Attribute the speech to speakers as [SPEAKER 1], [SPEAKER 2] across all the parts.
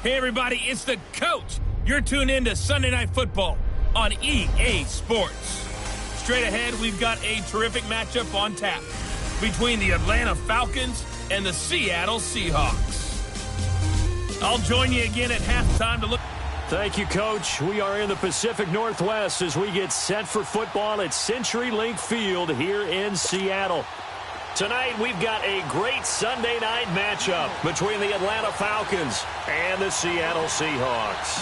[SPEAKER 1] Hey everybody, it's the coach. You're tuned in to Sunday Night Football on EA Sports. Straight ahead, we've got a terrific matchup on tap between the Atlanta Falcons and the Seattle Seahawks. I'll join you again at halftime to look.
[SPEAKER 2] Thank you, Coach. We are in the Pacific Northwest as we get set for football at CenturyLink Field here in Seattle. Tonight, we've got a great Sunday night matchup between the Atlanta Falcons and the Seattle Seahawks.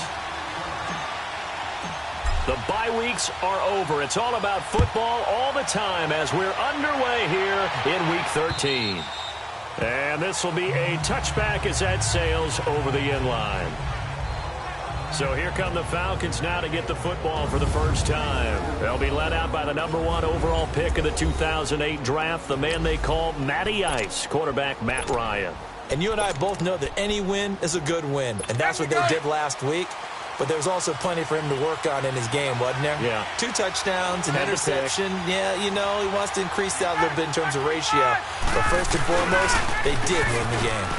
[SPEAKER 2] The bye weeks are over. It's all about football all the time as we're underway here in Week 13. And this will be a touchback as that sails over the end line. So here come the Falcons now to get the football for the first time. They'll be led out by the #1 overall pick of the 2008 draft, the man they call Matty Ice, quarterback Matt Ryan.
[SPEAKER 3] And you and I both know that any win is a good win, and that's what they did last week. But there was also plenty for him to work on in his game, wasn't there?
[SPEAKER 2] Yeah.
[SPEAKER 3] 2 touchdowns, an interception. Yeah, you know, he wants to increase that a little bit in terms of ratio. But first and foremost, they did win the game.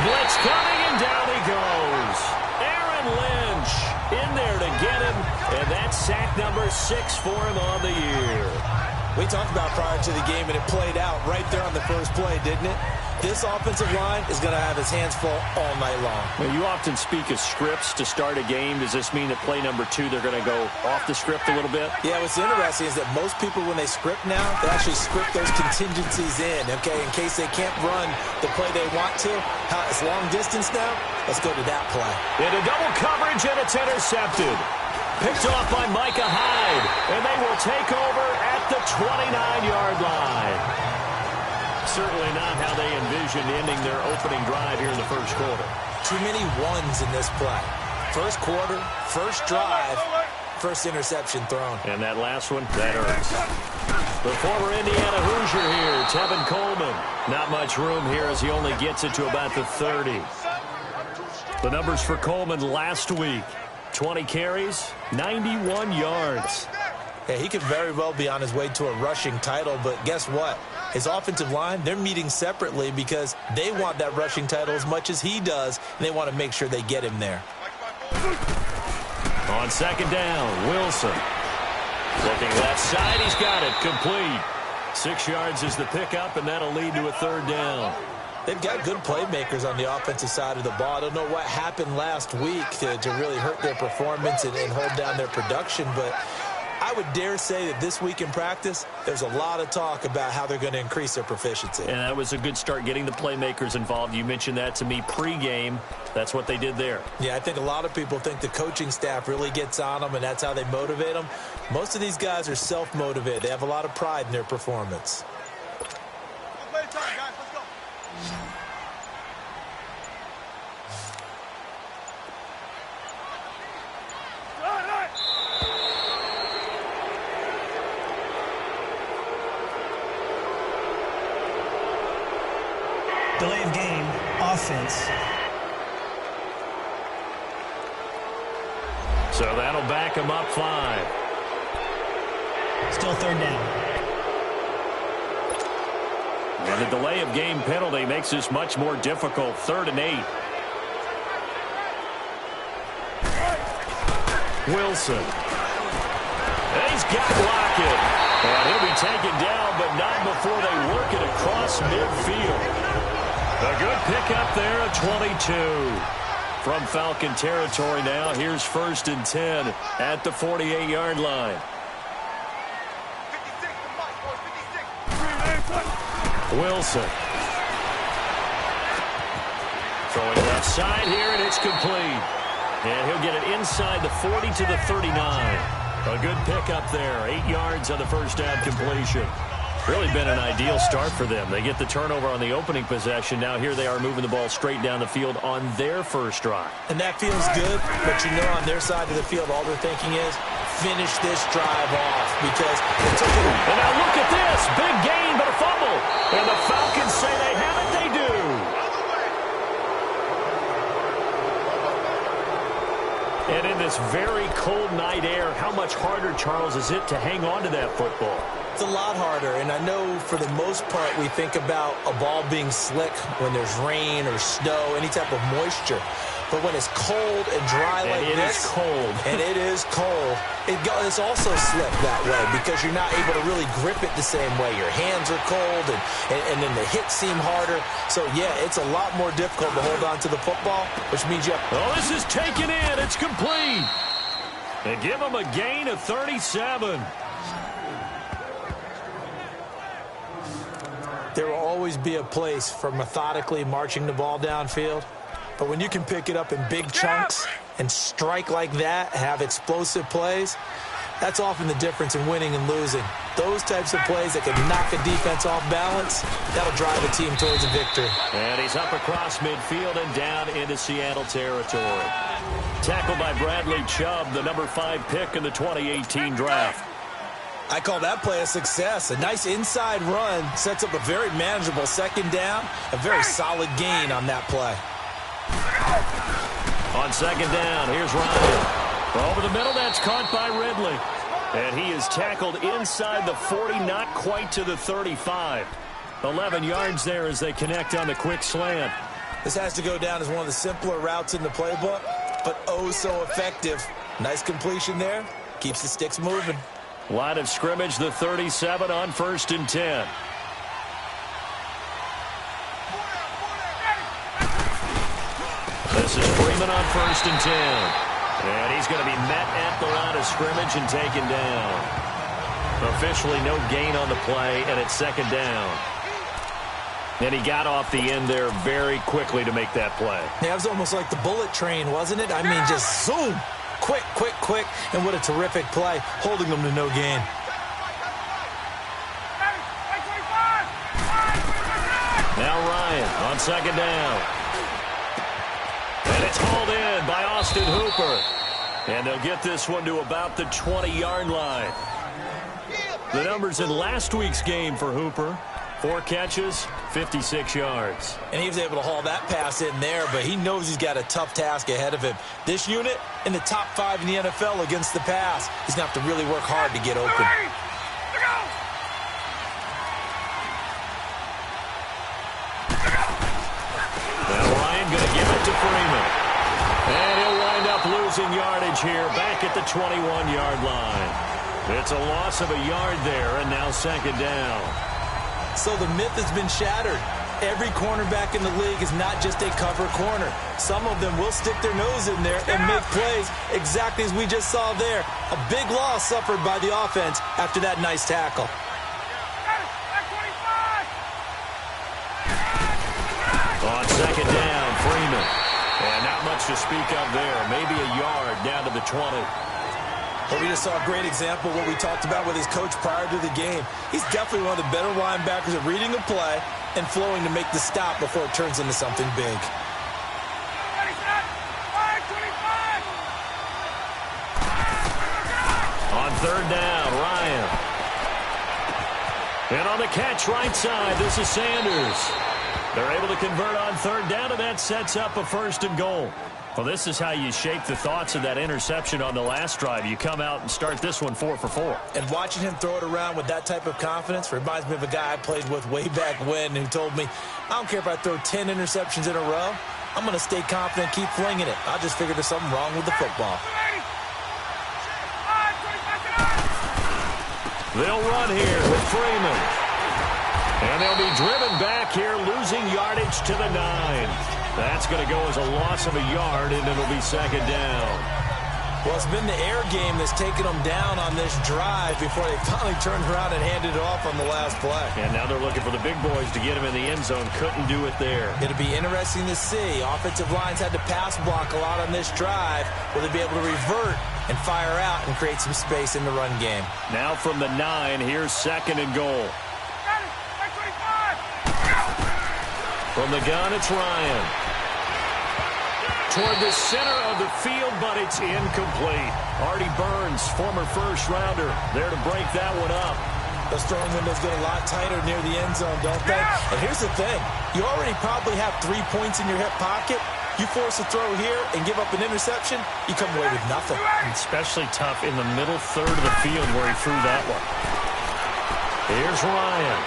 [SPEAKER 2] Blitz coming, and down he goes. Lynch in there to get him, and that's sack number 6 for him on the year.
[SPEAKER 3] We talked about prior to the game, and it played out right there on the first play, didn't it? This offensive line is going to have his hands full all night long.
[SPEAKER 2] Well, you often speak of scripts to start a game. Does this mean that play number 2, they're going to go off the script a little bit?
[SPEAKER 3] Yeah, what's interesting is that most people, when they script now, they actually script those contingencies in, okay, in case they can't run the play they want to. It's long distance now. Let's go to that play.
[SPEAKER 2] Into double coverage, and it's intercepted. Picked off by Micah Hyde, and they will take over at the 29-yard line. Certainly not how they envisioned ending their opening drive here in the first quarter.
[SPEAKER 3] Too many ones in this play. First quarter, first drive, first interception thrown.
[SPEAKER 2] And that last one, that hurts. The former Indiana Hoosier here, Tevin Coleman. Not much room here as he only gets it to about the 30. The numbers for Coleman last week. 20 carries, 91 yards.
[SPEAKER 3] Yeah, he could very well be on his way to a rushing title, but guess what? His offensive line, they're meeting separately because they want that rushing title as much as he does, and they want to make sure they get him there.
[SPEAKER 2] On second down, Wilson. Looking left side, he's got it, complete. 6 yards is the pickup, and that'll lead to a third down.
[SPEAKER 3] They've got good playmakers on the offensive side of the ball. I don't know what happened last week to really hurt their performance and hold down their production, but I would dare say that this week in practice, there's a lot of talk about how they're going to increase their proficiency.
[SPEAKER 2] And that was a good start getting the playmakers involved. You mentioned that to me pregame. That's what they did there.
[SPEAKER 3] Yeah, I think a lot of people think the coaching staff really gets on them, and that's how they motivate them. Most of these guys are self-motivated. They have a lot of pride in their performance.
[SPEAKER 4] Delay of game, offense.
[SPEAKER 2] So that'll back him up 5.
[SPEAKER 4] Still third down.
[SPEAKER 2] And the delay of game penalty makes this much more difficult. 3rd and 8. Wilson. And he's got Lockett. And he'll be taken down, but not before they work it across midfield. A good pickup there at 22. From Falcon territory now, here's 1st and 10 at the 48-yard line. Wilson. Throwing left side here, and it's complete. And he'll get it inside the 40 to the 39. A good pickup there. 8 yards on the first down completion. Really been an ideal start for them. They get the turnover on the opening possession. Now here they are moving the ball straight down the field on their first drive.
[SPEAKER 3] And that feels good, but you know on their side of the field all they're thinking is finish this drive off because it took it.
[SPEAKER 2] And now look at this. Big gain, but a fumble. And the Falcons say they have it. They do. And in this very cold night air, how much harder, Charles, is it to hang on to that football?
[SPEAKER 3] It's a lot harder, and I know for the most part we think about a ball being slick when there's rain or snow, any type of moisture. But when it's cold and dry like this, and it is cold, it's also slick that way because you're not able to really grip it the same way. Your hands are cold, and then the hits seem harder. So, yeah, it's a lot more difficult to hold on to the football, which means you have...
[SPEAKER 2] Oh, this is taken in. It's complete. They give him a gain of 37.
[SPEAKER 3] There will always be a place for methodically marching the ball downfield. But when you can pick it up in big chunks and strike like that, have explosive plays, that's often the difference in winning and losing. Those types of plays that can knock a defense off balance, that'll drive a team towards a victory.
[SPEAKER 2] And he's up across midfield and down into Seattle territory. Tackled by Bradley Chubb, the number 5 pick in the 2018 draft.
[SPEAKER 3] I call that play a success. A nice inside run sets up a very manageable second down, a very solid gain on that play.
[SPEAKER 2] On second down, here's Ryan. Over the middle, that's caught by Ridley. And he is tackled inside the 40, not quite to the 35. 11 yards there as they connect on the quick slant.
[SPEAKER 3] This has to go down as one of the simpler routes in the playbook, but oh so effective. Nice completion there. Keeps the sticks moving.
[SPEAKER 2] Line of scrimmage, the 37 on 1st and 10. This is Freeman on 1st and 10. And he's going to be met at the line of scrimmage and taken down. Officially no gain on the play, and it's second down. And he got off the end there very quickly to make that play.
[SPEAKER 3] Yeah, it was almost like the bullet train, wasn't it? I mean, just zoom. Quick, quick, quick. And what a terrific play, holding them to no gain.
[SPEAKER 2] Now Ryan on second down. And it's hauled in by Austin Hooper. And they'll get this one to about the 20-yard line. The numbers in last week's game for Hooper: 4 catches, 56 yards.
[SPEAKER 3] And he was able to haul that pass in there, but he knows he's got a tough task ahead of him. This unit in the top 5 in the NFL against the pass. He's going to have to really work hard to get open.
[SPEAKER 2] Now Ryan going to give it to Freeman. And he'll wind up losing yardage here back at the 21-yard line. It's a loss of a yard there, and now second down.
[SPEAKER 3] So the myth has been shattered. Every cornerback in the league is not just a cover corner. Some of them will stick their nose in there and make plays exactly as we just saw there. A big loss suffered by the offense after that nice tackle.
[SPEAKER 2] On second down, Freeman. And not much to speak of there. Maybe a yard down to the 20.
[SPEAKER 3] But we just saw a great example of what we talked about with his coach prior to the game. He's definitely one of the better linebackers at reading a play and flowing to make the stop before it turns into something big.
[SPEAKER 2] On third down, Ryan. And on the catch right side, this is Sanders. They're able to convert on third down, and that sets up a 1st and goal. Well, this is how you shape the thoughts of that interception on the last drive. You come out and start this one 4 for 4.
[SPEAKER 3] And watching him throw it around with that type of confidence reminds me of a guy I played with way back when who told me, I don't care if I throw 10 interceptions in a row. I'm going to stay confident, keep flinging it. I just figured there's something wrong with the football.
[SPEAKER 2] They'll run here with Freeman. And they'll be driven back here, losing yardage to the 9. That's going to go as a loss of a yard, and it'll be second down.
[SPEAKER 3] Well, it's been the air game that's taken them down on this drive before they finally turned around and handed it off on the last play.
[SPEAKER 2] And now they're looking for the big boys to get him in the end zone. Couldn't do it there.
[SPEAKER 3] It'll be interesting to see. Offensive lines had to pass block a lot on this drive. Will they be able to revert and fire out and create some space in the run game?
[SPEAKER 2] Now from the 9, here's second and goal. From the gun, it's Ryan. Toward the center of the field, but it's incomplete. Artie Burns, former first-rounder, there to break that one up.
[SPEAKER 3] Those throwing windows get a lot tighter near the end zone, don't they? And here's the thing. You already probably have 3 points in your hip pocket. You force a throw here and give up an interception, you come away with nothing.
[SPEAKER 2] Especially tough in the middle third of the field where he threw that one. Here's Ryan.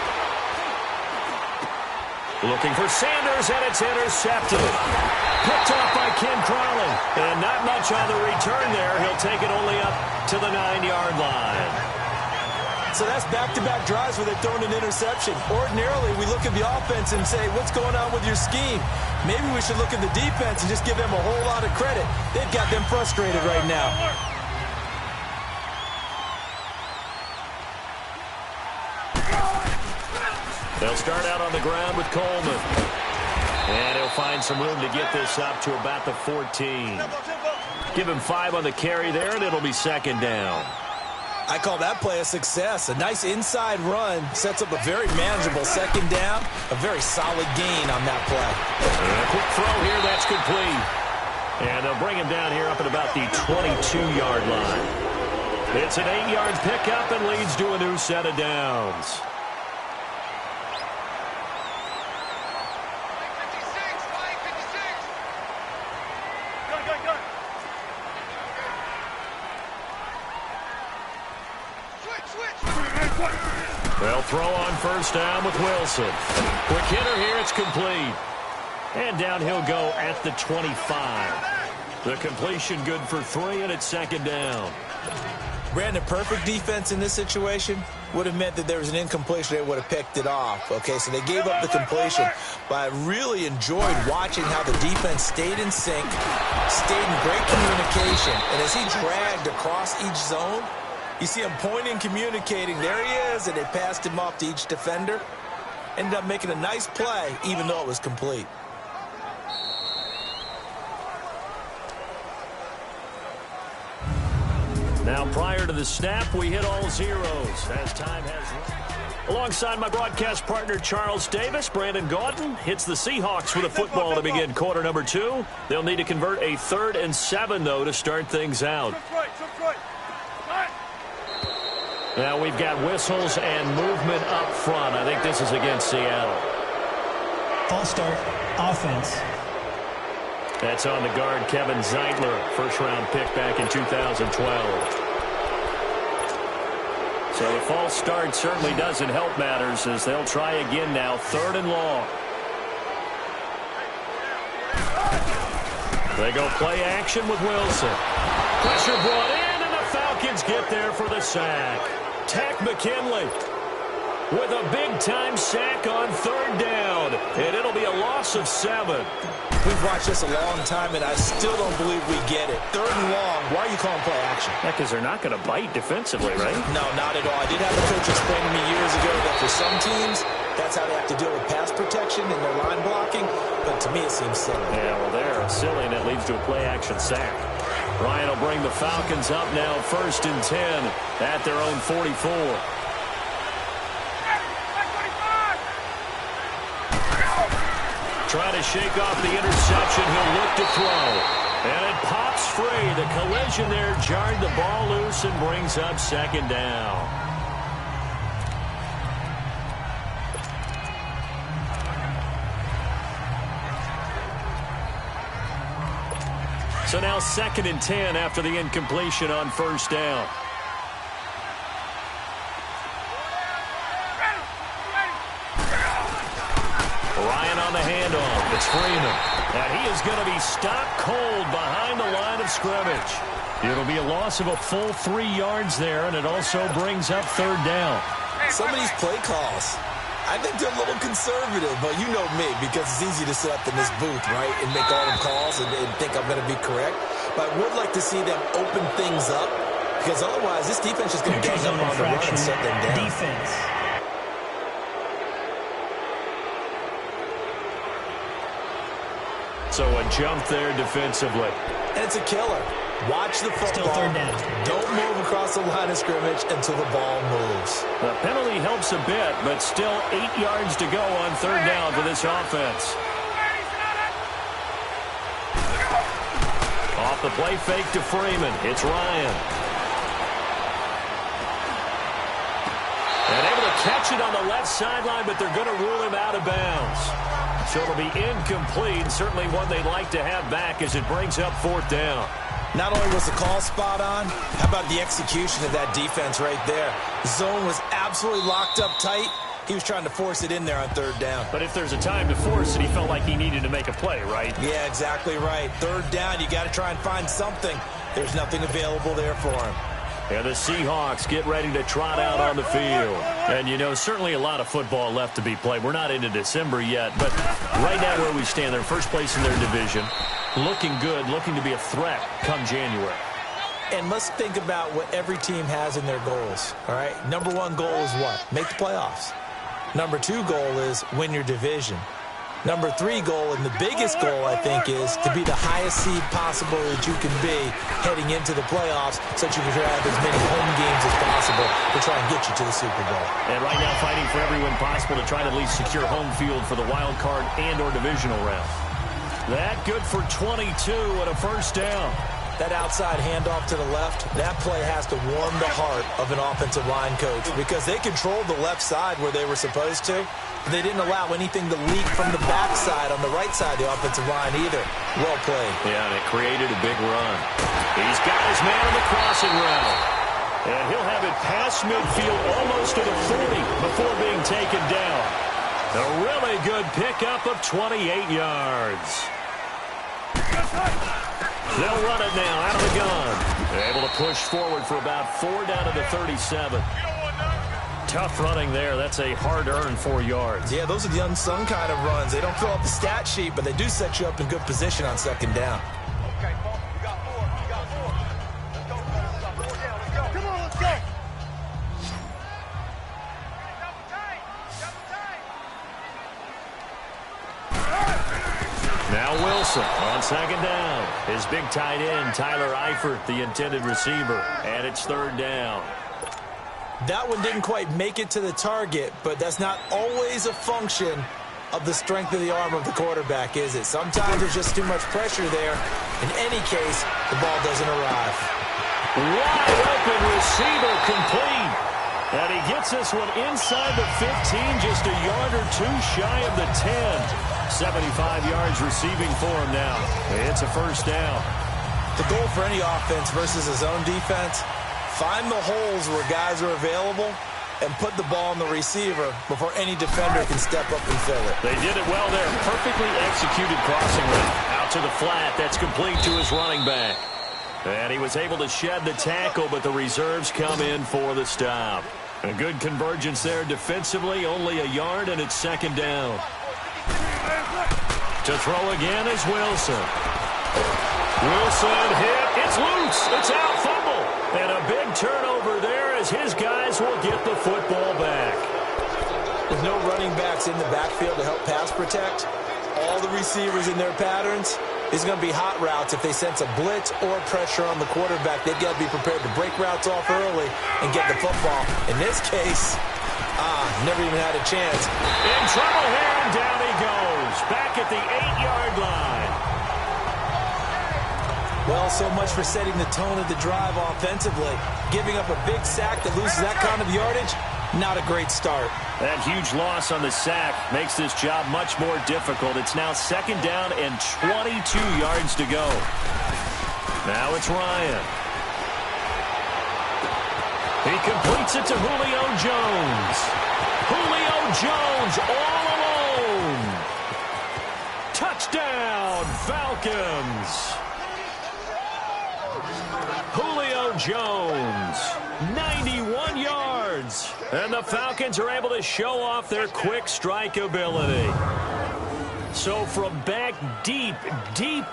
[SPEAKER 2] Looking for Sanders, and it's intercepted. Picked off by Ken Crawley. And not much on the return there. He'll take it only up to the 9-yard line.
[SPEAKER 3] So that's back-to-back drives where they're throwing an interception. Ordinarily, we look at the offense and say, what's going on with your scheme? Maybe we should look at the defense and just give them a whole lot of credit. They've got them frustrated right now.
[SPEAKER 2] They'll start out on the ground with Coleman. And he'll find some room to get this up to about the 14. Give him 5 on the carry there, and it'll be second down.
[SPEAKER 3] I call that play a success. A nice inside run sets up a very manageable second down. A very solid gain on that play.
[SPEAKER 2] And a quick throw here, that's complete. And they'll bring him down here up at about the 22-yard line. It's an 8-yard pickup and leads to a new set of downs. They'll throw on first down with Wilson. Quick hitter here, it's complete. And down he'll go at the 25. The completion good for 3, and it's second down.
[SPEAKER 3] Brandon, perfect defense in this situation would have meant that there was an incompletion. They would have picked it off. Okay, so they gave up the completion. But I really enjoyed watching how the defense stayed in sync, stayed in great communication. And as he dragged across each zone, you see him pointing, communicating. There he is, and they passed him off to each defender. Ended up making a nice play, even though it was complete.
[SPEAKER 2] Now, prior to the snap, we hit all zeros as time has run. Alongside my broadcast partner, Charles Davis, Brandon Gaudin hits the Seahawks with a football to begin quarter number 2. They'll need to convert a 3rd and 7, though, to start things out. Now we've got whistles and movement up front. I think this is against Seattle.
[SPEAKER 4] False start, offense.
[SPEAKER 2] That's on the guard, Kevin Zeitler, first-round pick back in 2012. So the false start certainly doesn't help matters as they'll try again now, 3rd and long. They go play action with Wilson. Pressure brought in, and the Falcons get there for the sack. Tack McKinley with a big-time sack on 3rd down, and it'll be a loss of 7.
[SPEAKER 3] We've watched this a long time, and I still don't believe we get it. 3rd and long, why are you calling play action?
[SPEAKER 2] Yeah, because they're not going to bite defensively, right?
[SPEAKER 3] No, not at all. I did have a coach explain to me years ago that for some teams, that's how they have to deal with pass protection and their line blocking, but to me it seems silly.
[SPEAKER 2] Yeah, well, they're silly, and it leads to a play-action sack. Ryan will bring the Falcons up now 1st and 10 at their own 44. Trying to shake off the interception. He'll look to throw. And it pops free. The collision there jarred the ball loose and brings up 2nd down. So now 2nd and 10 after the incompletion on first down. Ryan on the handoff. It's Freeman. And he is going to be stopped cold behind the line of scrimmage. It'll be a loss of a full 3 yards there, and it also brings up 3rd down.
[SPEAKER 3] Some of these play calls, I think they're a little conservative, but you know me, because it's easy to sit up in this booth, right, and make all the calls and think I'm going to be correct. But I would like to see them open things up, because otherwise this defense is going to gang up on the run and shut them down.
[SPEAKER 4] Defense.
[SPEAKER 2] So a jump there defensively.
[SPEAKER 3] And it's a killer. Watch the football.
[SPEAKER 4] Still 3rd down.
[SPEAKER 3] Don't move across the line of scrimmage until the ball moves.
[SPEAKER 2] The penalty helps a bit, but still 8 yards to go on 3rd down for this offense. Off the play fake to Freeman. It's Ryan. And able to catch it on the left sideline, but they're going to rule him out of bounds. So it'll be incomplete. Certainly one they'd like to have back as it brings up 4th down.
[SPEAKER 3] Not only was the call spot on, how about the execution of that defense right there? The zone was absolutely locked up tight. He was trying to force it in there on third down.
[SPEAKER 2] But if there's a time to force it, he felt like he needed to make a play, right?
[SPEAKER 3] Yeah, exactly right. Third down, you got to try and find something. There's nothing available there for him.
[SPEAKER 2] And the Seahawks get ready to trot out on the field. And, you know, certainly a lot of football left to be played. We're not into December yet, but right now where we stand, they're first place in their division. Looking good, looking to be a threat come January.
[SPEAKER 3] And let's think about what every team has in their goals, all right? Number one goal is what? Make the playoffs. Number two goal is win your division. Number three goal, and the biggest goal, I think, is to be the highest seed possible that you can be heading into the playoffs so that you can have as many home games as possible to try and get you to the Super Bowl.
[SPEAKER 2] And right now fighting for every win possible to try to at least secure home field for the wild card and or divisional round. That good for 22 and a first down.
[SPEAKER 3] That outside handoff to the left, that play has to warm the heart of an offensive line coach because they controlled the left side where they were supposed to. They didn't allow anything to leak from the backside on the right side of the offensive line either. Well played.
[SPEAKER 2] Yeah, and it created a big run. He's got his man on the crossing route. And he'll have it past midfield almost to the 40 before being taken down. A really good pickup of 28 yards. They'll run it now out of the gun. Able to push forward for about 4 down to the 37. Tough running there. That's a hard-earned 4 yards.
[SPEAKER 3] Yeah, those are the unsung kind of runs. They don't fill up the stat sheet, but they do set you up in good position on second down.
[SPEAKER 5] Okay, Paul, we got 4. We got 4. Let's go. We got 4 down. Let's go. Come on, let's go.
[SPEAKER 2] Now Wilson on second down. His big tight end, Tyler Eifert, the intended receiver. And it's third down.
[SPEAKER 3] That one didn't quite make it to the target, but that's not always a function of the strength of the arm of the quarterback, is it? Sometimes there's just too much pressure there. In any case, the ball doesn't arrive.
[SPEAKER 2] Wide open receiver complete. And he gets this one inside the 15, just a yard or two shy of the 10. 75 yards receiving for him now. It's a first down.
[SPEAKER 3] The goal for any offense versus his own defense, find the holes where guys are available and put the ball on the receiver before any defender can step up and fill it.
[SPEAKER 2] They did it well there. Perfectly executed crossing route. Out to the flat. That's complete to his running back. And he was able to shed the tackle, but the reserves come in for the stop. A good convergence there defensively. Only a yard, and it's second down. To throw again is Wilson. Wilson hit. It's loose. It's out. Fumble. And a big turnover there as his guys will get the football back.
[SPEAKER 3] With no running backs in the backfield to help pass protect, all the receivers in their patterns, it's going to be hot routes. If they sense a blitz or pressure on the quarterback, they've got to be prepared to break routes off early and get the football. In this case, never even had a chance.
[SPEAKER 2] In trouble here, and down he goes. Back at the 8-yard line.
[SPEAKER 3] Well, so much for setting the tone of the drive offensively. Giving up a big sack that loses that kind of yardage, not a great start.
[SPEAKER 2] That huge loss on the sack makes this job much more difficult. It's now second down and 22 yards to go. Now it's Ryan. He completes it to Julio Jones. Julio Jones all alone. Touchdown, Falcons. Julio Jones, 91 yards. And the Falcons are able to show off their quick strike ability. So from back deep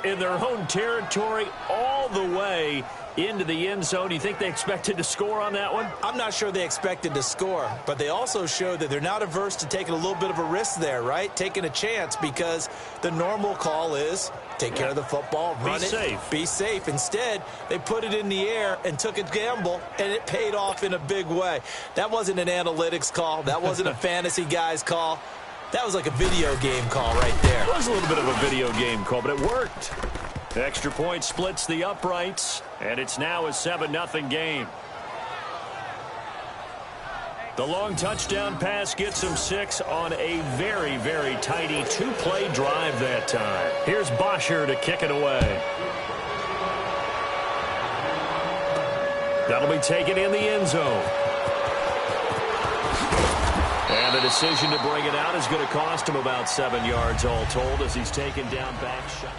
[SPEAKER 2] in their own territory all the way into the end zone, you think they expected to score on that one?
[SPEAKER 3] I'm not sure they expected to score, but they also showed that they're not averse to taking a little bit of a risk there, right? Taking a chance, because the normal call is take care of the football, run it, be safe. Instead, they put it in the air and took a gamble, and it paid off in a big way. That wasn't an analytics call. That wasn't a fantasy guy's call. That was like a video game call right there.
[SPEAKER 2] It was a little bit of a video game call, but it worked. Extra point splits the uprights, and it's now a 7-0 game. The long touchdown pass gets him 6 on a very, very tidy 2-play drive that time. Here's Bosher to kick it away. That'll be taken in the end zone. And the decision to bring it out is going to cost him about 7 yards all told as he's taken down back shot.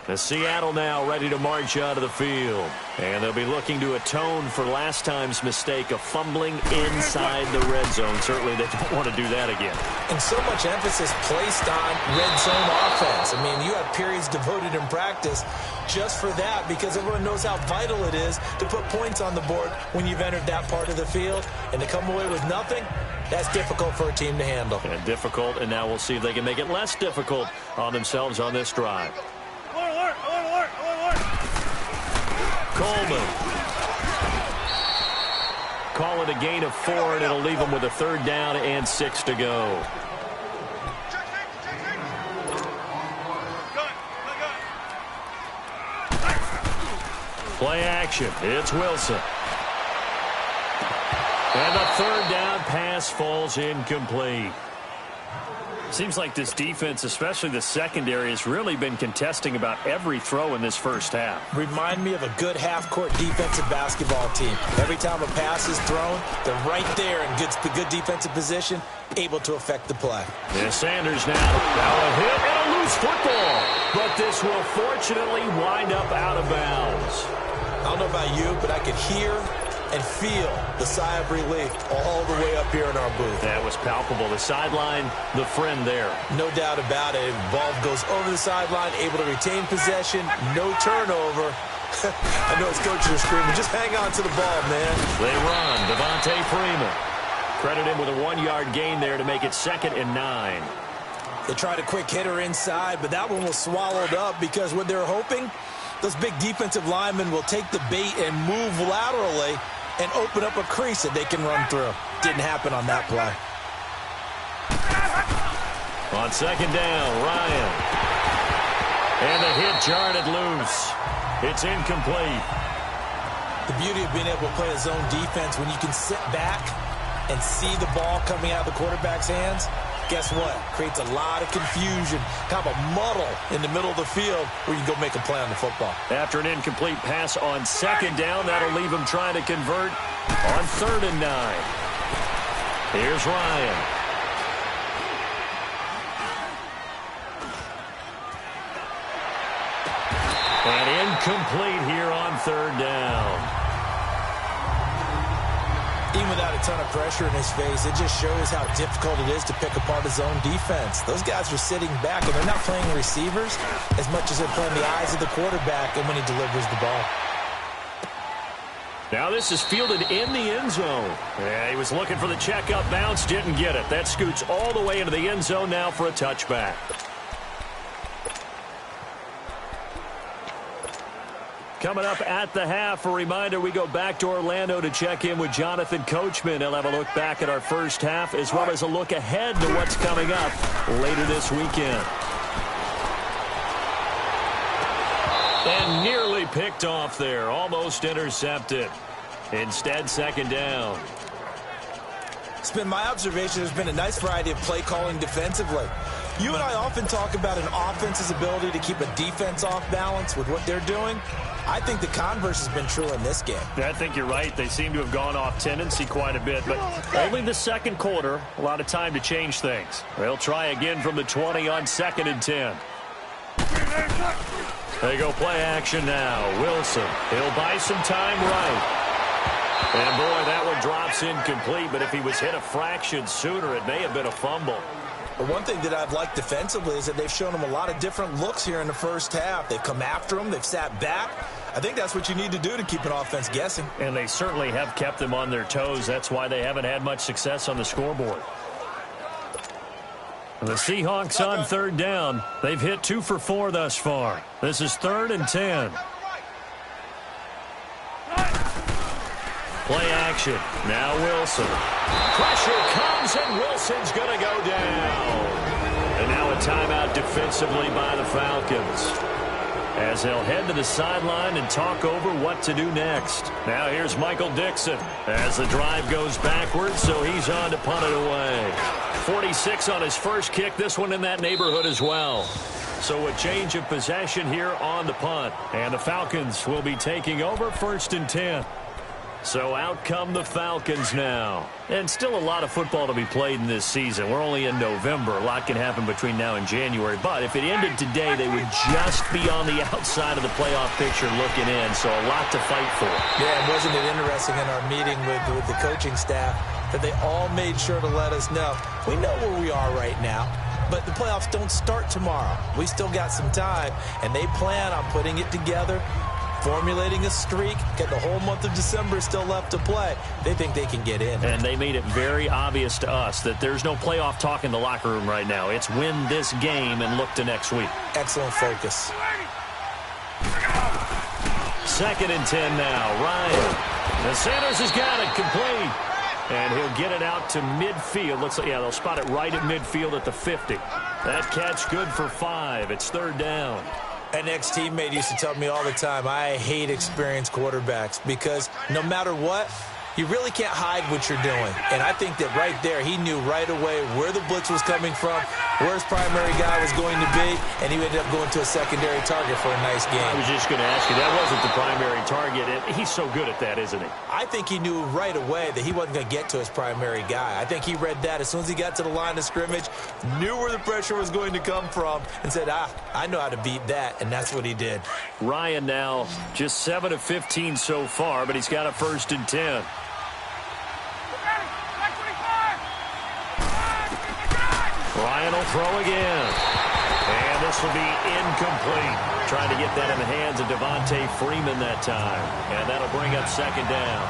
[SPEAKER 2] The Seattle now ready to march out of the field. And they'll be looking to atone for last time's mistake of fumbling inside the red zone. Certainly they don't want to do that again.
[SPEAKER 3] And so much emphasis placed on red zone offense. I mean, you have periods devoted in practice just for that because everyone knows how vital it is to put points on the board when you've entered that part of the field. And to come away with nothing, that's difficult for a team to handle.
[SPEAKER 2] And difficult, and now we'll see if they can make it less difficult on themselves on this drive. Coleman. Call it a gain of 4, and it'll leave them with a 3rd down and 6 to go. Play action. It's Wilson. And the 3rd down pass falls incomplete. Seems like this defense, especially the secondary, has really been contesting about every throw in this first half.
[SPEAKER 3] Remind me of a good half-court defensive basketball team. Every time a pass is thrown, they're right there in good defensive position, able to affect the play.
[SPEAKER 2] Yeah, Sanders now a hit and a loose football. But this will fortunately wind up out of bounds.
[SPEAKER 3] I don't know about you, but I could hear and feel the sigh of relief all the way up here in our booth.
[SPEAKER 2] That was palpable. The sideline, the friend there.
[SPEAKER 3] No doubt about it. Ball goes over the sideline, able to retain possession, no turnover. I know his coaches are screaming, just hang on to the ball, man.
[SPEAKER 2] They run. Devontae Freeman. Credit him with a 1-yard gain there to make it 2nd and 9.
[SPEAKER 3] They tried a quick hitter inside, but that one was swallowed up because what they're hoping, those big defensive linemen will take the bait and move laterally and open up a crease that they can run through. Didn't happen on that play.
[SPEAKER 2] On 2nd down, Ryan. And the hit jarred it loose. It's incomplete.
[SPEAKER 3] The beauty of being able to play a zone defense when you can sit back and see the ball coming out of the quarterback's hands, guess what? Creates a lot of confusion, kind of a muddle in the middle of the field where you can go make a play on the football.
[SPEAKER 2] After an incomplete pass on 2nd down, that'll leave him trying to convert on 3rd and 9. Here's Ryan. And incomplete here on 3rd down.
[SPEAKER 3] Even without a ton of pressure in his face, it just shows how difficult it is to pick apart his own defense. Those guys are sitting back, and they're not playing receivers as much as they're playing the eyes of the quarterback and when he delivers the ball.
[SPEAKER 2] Now this is fielded in the end zone. Yeah, he was looking for the checkup bounce, didn't get it. That scoots all the way into the end zone now for a touchback. Coming up at the half, a reminder, we go back to Orlando to check in with Jonathan Coachman. He'll have a look back at our first half as well as a look ahead to what's coming up later this weekend. And nearly picked off there, almost intercepted. Instead, 2nd down.
[SPEAKER 3] It's been my observation there's been a nice variety of play calling defensively. You and I often talk about an offense's ability to keep a defense off balance with what they're doing. I think the converse has been true in this game.
[SPEAKER 2] I think you're right. They seem to have gone off tendency quite a bit, but only the 2nd quarter, a lot of time to change things. They'll try again from the 20 on 2nd and 10. They go play action now. Wilson, he'll buy some time right. And boy, that one drops incomplete, but if he was hit a fraction sooner, it may have been a fumble.
[SPEAKER 3] But one thing that I've liked defensively is that they've shown him a lot of different looks here in the first half. They've come after him. They've sat back. I think that's what you need to do to keep an offense guessing.
[SPEAKER 2] And they certainly have kept them on their toes. That's why they haven't had much success on the scoreboard. And the Seahawks on 3rd down. They've hit 2 for 4 thus far. This is 3rd and 10. Play action. Now Wilson. Pressure comes, and Wilson's going to go down. And now a timeout defensively by the Falcons, as they'll head to the sideline and talk over what to do next. Now here's Michael Dixon as the drive goes backwards, so he's on to punt it away. 46 on his first kick. This one in that neighborhood as well. So a change of possession here on the punt. And the Falcons will be taking over 1st and 10. So out come the Falcons now. And still a lot of football to be played in this season. We're only in November. A lot can happen between now and January. But if it ended today, they would just be on the outside of the playoff picture looking in. So a lot to fight for.
[SPEAKER 3] Yeah, and wasn't it interesting in our meeting with the coaching staff that they all made sure to let us know, we know where we are right now, but the playoffs don't start tomorrow. We still got some time, and they plan on putting it together, formulating a streak, get the whole month of December still left to play. They think they can get in.
[SPEAKER 2] And they made it very obvious to us that there's no playoff talk in the locker room right now. It's win this game and look to next week.
[SPEAKER 3] Excellent focus.
[SPEAKER 2] 2nd and 10 now. Ryan. The Sanders has got it complete. And he'll get it out to midfield. Looks like, yeah, they'll spot it right at midfield at the 50. That catch good for 5. It's 3rd down.
[SPEAKER 3] An ex-teammate used to tell me all the time, I hate experienced quarterbacks because no matter what, you really can't hide what you're doing. And I think that right there, he knew right away where the blitz was coming from, where his primary guy was going to be, and he ended up going to a secondary target for a nice game.
[SPEAKER 2] I was just going to ask you, that wasn't the primary target. He's so good at that, isn't he?
[SPEAKER 3] I think he knew right away that he wasn't going to get to his primary guy. I think he read that as soon as he got to the line of scrimmage, knew where the pressure was going to come from, and said, I know how to beat that, and that's what he did.
[SPEAKER 2] Ryan now just 7 of 15 so far, but he's got a 1st and 10. Ryan will throw again. And this will be incomplete. Trying to get that in the hands of Devontae Freeman that time. And that'll bring up 2nd down.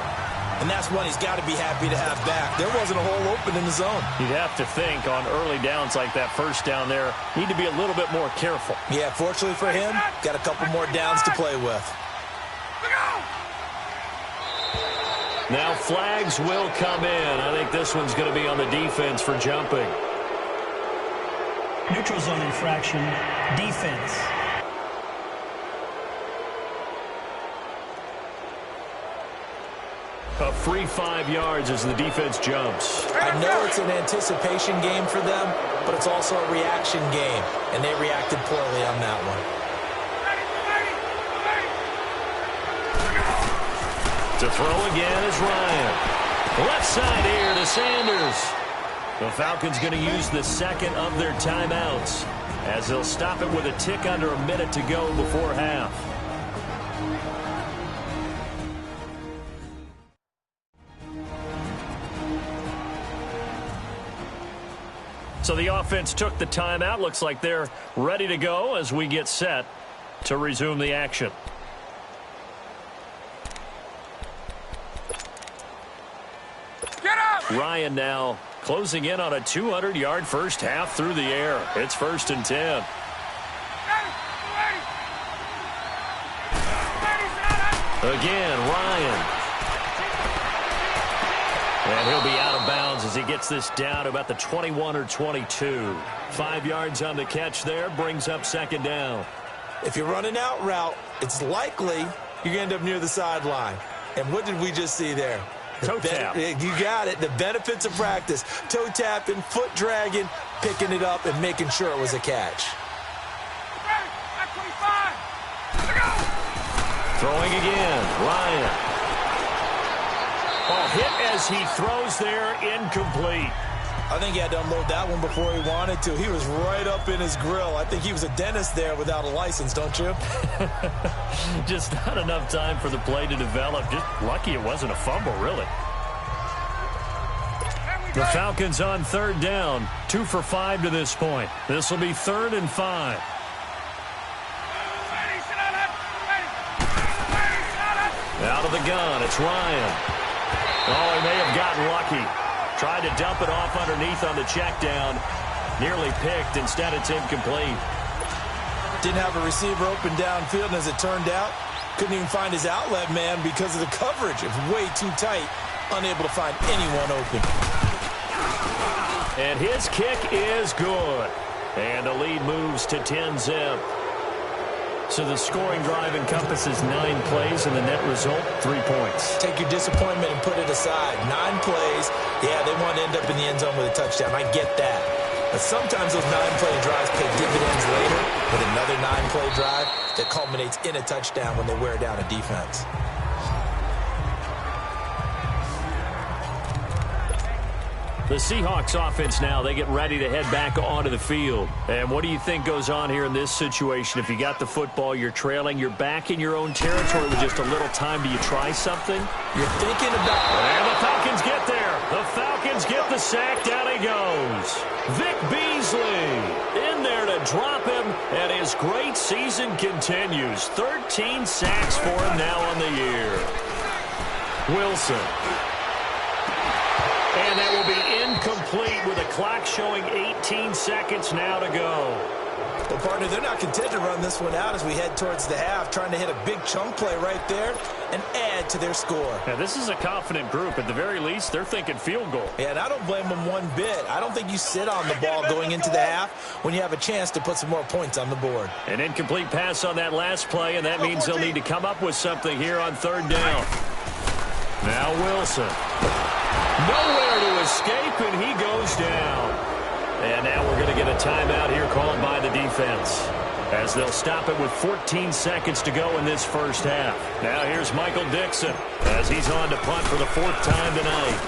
[SPEAKER 3] And that's one he's got to be happy to have back. There wasn't a hole open in the zone.
[SPEAKER 2] You'd have to think on early downs like that 1st down there, need to be a little bit more careful.
[SPEAKER 3] Yeah, fortunately for him, got a couple more downs to play with.
[SPEAKER 2] Now flags will come in. I think this one's going to be on the defense for jumping.
[SPEAKER 4] Neutral zone infraction, defense.
[SPEAKER 2] A free 5 yards as the defense jumps.
[SPEAKER 3] I know it's an anticipation game for them, but it's also a reaction game, and they reacted poorly on that one.
[SPEAKER 2] To throw again is Ryan. Left side here to Sanders. The Falcons going to use the 2nd of their timeouts as they'll stop it with a tick under a minute to go before half. So the offense took the timeout. Looks like they're ready to go as we get set to resume the action.
[SPEAKER 5] Get up!
[SPEAKER 2] Ryan now closing in on a 200-yard 1st half through the air. It's 1st and 10. Again, Ryan. And he'll be out of bounds as he gets this down to about the 21 or 22. 5 yards on the catch there, brings up 2nd down.
[SPEAKER 3] If you're running out route, it's likely you're going to end up near the sideline. And what did we just see there?
[SPEAKER 2] Toe tap.
[SPEAKER 3] You got it. The benefits of practice. Toe tapping, foot dragging, picking it up, and making sure it was a catch.
[SPEAKER 2] Throwing again, Ryan. Oh, hit as he throws there, incomplete.
[SPEAKER 3] I think he had to unload that one before he wanted to. He was right up in his grill. I think he was a dentist there without a license, don't you?
[SPEAKER 2] Just not enough time for the play to develop. Just lucky it wasn't a fumble, really. The Falcons on 3rd down. 2 for 5 to this point. This will be 3rd and 5. Out of the gun, it's Ryan. Oh, he may have gotten lucky. Tried to dump it off underneath on the check down. Nearly picked. Instead, it's incomplete.
[SPEAKER 3] Didn't have a receiver open downfield, and as it turned out, couldn't even find his outlet man because of the coverage. It was way too tight. Unable to find anyone open.
[SPEAKER 2] And his kick is good. And the lead moves to 10-zip. So the scoring drive encompasses 9 plays, and the net result, 3 points.
[SPEAKER 3] Take your disappointment and put it aside. 9 plays. Yeah, they want to end up in the end zone with a touchdown. I get that. But sometimes those 9-play drives pay dividends later with another 9-play drive that culminates in a touchdown when they wear down a defense.
[SPEAKER 2] The Seahawks offense now, they get ready to head back onto the field. And what do you think goes on here in this situation? If you got the football, you're trailing, you're back in your own territory with just a little time. Do you try something?
[SPEAKER 3] You're thinking about...
[SPEAKER 2] And the Falcons get there. The Falcons get the sack. Down he goes. Vic Beasley in there to drop him. And his great season continues. 13 sacks for him now on the year. Wilson. And that will be incomplete with a clock showing 18 seconds now to go.
[SPEAKER 3] Well, partner, they're not content to run this one out as we head towards the half, trying to hit a big chunk play right there and add to their score.
[SPEAKER 2] Now, this is a confident group. At the very least, they're thinking field goal.
[SPEAKER 3] Yeah, and I don't blame them one bit. I don't think you sit on the ball going into the half when you have a chance to put some more points on the board.
[SPEAKER 2] An incomplete pass on that last play, and that means they'll need to come up with something here on third down. Now Wilson. Nowhere to escape, and he goes down. And now we're going to get a timeout here called by the defense, as they'll stop it with 14 seconds to go in this first half. Now here's Michael Dixon as he's on to punt for the 4th time tonight.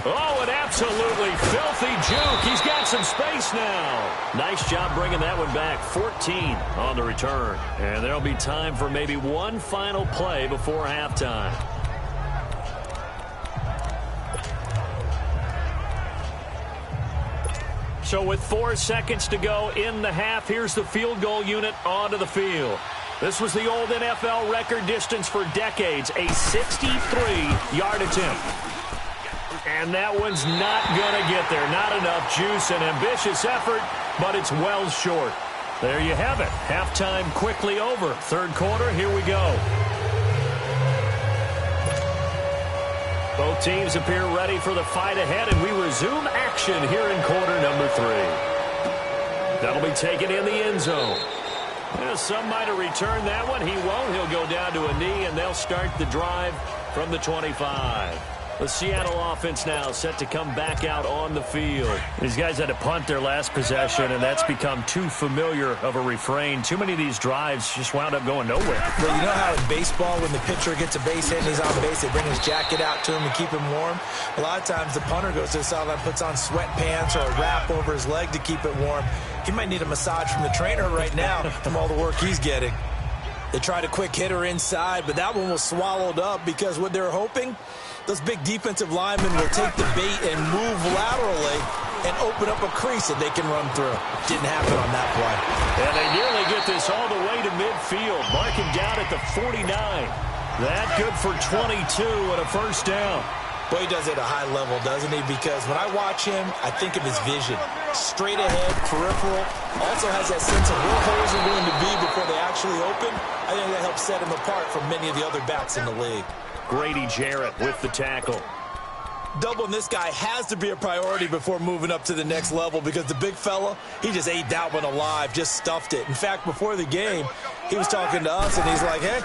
[SPEAKER 2] Oh, an absolutely filthy juke. He's got some space now. Nice job bringing that one back. 14 on the return. And there'll be time for maybe one final play before halftime. So with 4 seconds to go in the half, here's the field goal unit onto the field. This was the old NFL record distance for decades, a 63-yard attempt. And that one's not going to get there. Not enough juice, an ambitious effort, but it's well short. There you have it. Halftime quickly over. Third quarter, here we go. Both teams appear ready for the fight ahead, and we resume action here in quarter number 3. That'll be taken in the end zone. Some might have returned that one. He won't. He'll go down to a knee, and they'll start the drive from the 25. The Seattle offense now set to come back out on the field. These guys had to punt their last possession, and that's become too familiar of a refrain. Too many of these drives just wound up going nowhere.
[SPEAKER 3] Well, you know how in baseball, when the pitcher gets a base hit and he's on base, they bring his jacket out to him to keep him warm? A lot of times the punter goes to the sideline, puts on sweatpants or a wrap over his leg to keep it warm. He might need a massage from the trainer right now from all the work he's getting. They tried a quick hitter inside, but that one was swallowed up because what they're hoping, those big defensive linemen will take the bait and move laterally and open up a crease that they can run through. Didn't happen on that play.
[SPEAKER 2] And they nearly get this all the way to midfield, marking down at the 49. That good for 22 and a first down.
[SPEAKER 3] Boy, he does it at a high level, doesn't he? Because when I watch him, I think of his vision. Straight ahead, peripheral. Also has that sense of where holes are going to be before they actually open. I think that helps set him apart from many of the other backs in the league.
[SPEAKER 2] Grady Jarrett with the tackle.
[SPEAKER 3] Doubling this guy has to be a priority before moving up to the next level because the big fella, he just ate that one alive, just stuffed it. In fact, before the game, he was talking to us, and he's like, hey,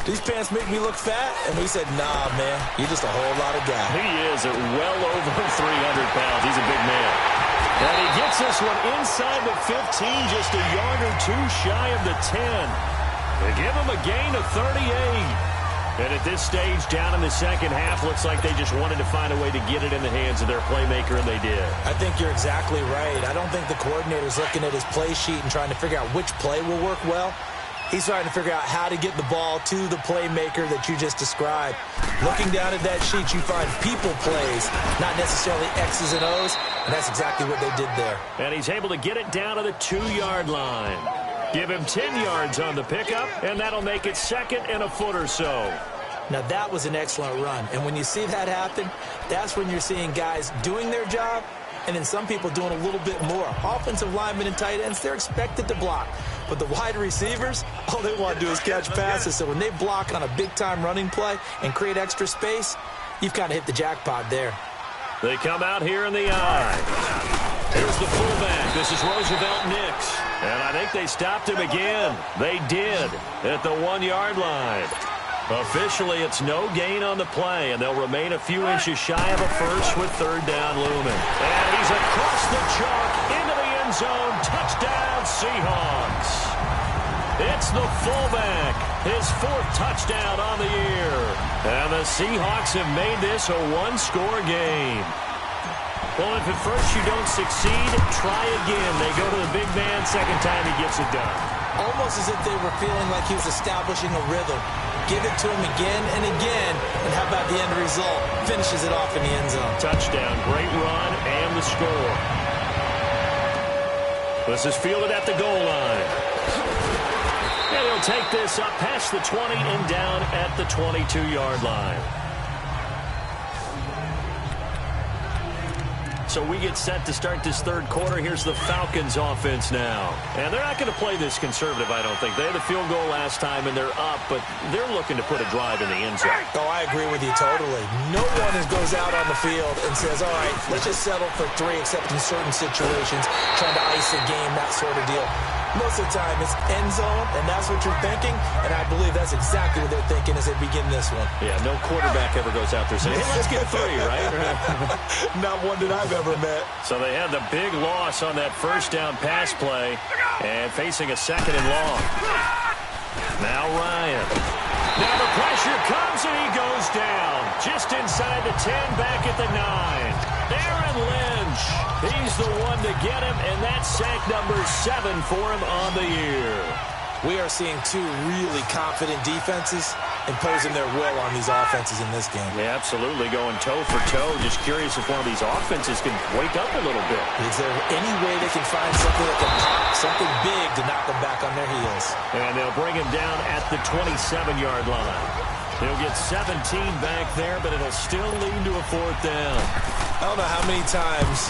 [SPEAKER 3] these pants make me look fat? And we said, nah, man, you're just a whole lot of guy.
[SPEAKER 2] He is at well over 300 pounds. He's a big man. And he gets this one inside the 15, just a yard or two shy of the 10. They give him a gain of 38. And at this stage, down in the second half, looks like they just wanted to find a way to get it in the hands of their playmaker, and they did.
[SPEAKER 3] I think you're exactly right. I don't think the coordinator's looking at his play sheet and trying to figure out which play will work well. He's trying to figure out how to get the ball to the playmaker that you just described. Looking down at that sheet, you find people plays, not necessarily X's and O's, and that's exactly what they did there.
[SPEAKER 2] And he's able to get it down to the 2-yard line. Give him 10 yards on the pickup, and that'll make it second and a foot or so.
[SPEAKER 3] Now, that was an excellent run. And when you see that happen, that's when you're seeing guys doing their job and then some people doing a little bit more. Offensive linemen and tight ends, they're expected to block. But the wide receivers, all they want to do is catch passes. So when they block on a big-time running play and create extra space, you've kind of hit the jackpot there.
[SPEAKER 2] They come out here in the eye. Here's the fullback. This is Roosevelt Nix. And I think they stopped him again. They did at the 1-yard line. Officially, it's no gain on the play, and they'll remain a few inches shy of a first with third down looming. And he's across the chalk into the end zone. Touchdown, Seahawks. It's the fullback, his 4th touchdown on the year. And the Seahawks have made this a one-score game. Well, if at first you don't succeed, try again. They go to the big man, second time he gets it done.
[SPEAKER 3] Almost as if they were feeling like he was establishing a rhythm. Give it to him again and again, and how about the end result? Finishes it off in the end zone.
[SPEAKER 2] Touchdown, great run, and the score. This is fielded at the goal line. And he'll take this up past the 20 and down at the 22-yard line. So we get set to start this third quarter. Here's the Falcons offense now. And they're not going to play this conservative, I don't think. They had the field goal last time, and they're up, but they're looking to put a drive in the end zone.
[SPEAKER 3] Oh, I agree with you totally. No one goes out on the field and says, all right, let's just settle for 3, except in certain situations, trying to ice a game, that sort of deal. Most of the time, it's end zone, and that's what you're thinking, and I believe that's exactly what they're thinking as they begin this one.
[SPEAKER 2] Yeah, no quarterback ever goes out there saying, hey, let's get 3, right?
[SPEAKER 3] Not one that I've ever met.
[SPEAKER 2] So they had the big loss on that first down pass play, and facing a second and long. Now Ryan. Now the pressure comes, and he goes down. Just inside the 10, back at the 9. Aaron Lynch. He's the one to get him, and that's sack number 7 for him on the year.
[SPEAKER 3] We are seeing 2 really confident defenses imposing their will on these offenses in this game.
[SPEAKER 2] Yeah, absolutely, going toe for toe. Just curious if one of these offenses can wake up a little bit.
[SPEAKER 3] Is there any way they can find something that can pop, something big to knock them back on their heels?
[SPEAKER 2] And they'll bring him down at the 27-yard line. He'll get 17 back there, but it'll still lead to a 4th down.
[SPEAKER 3] I don't know how many times,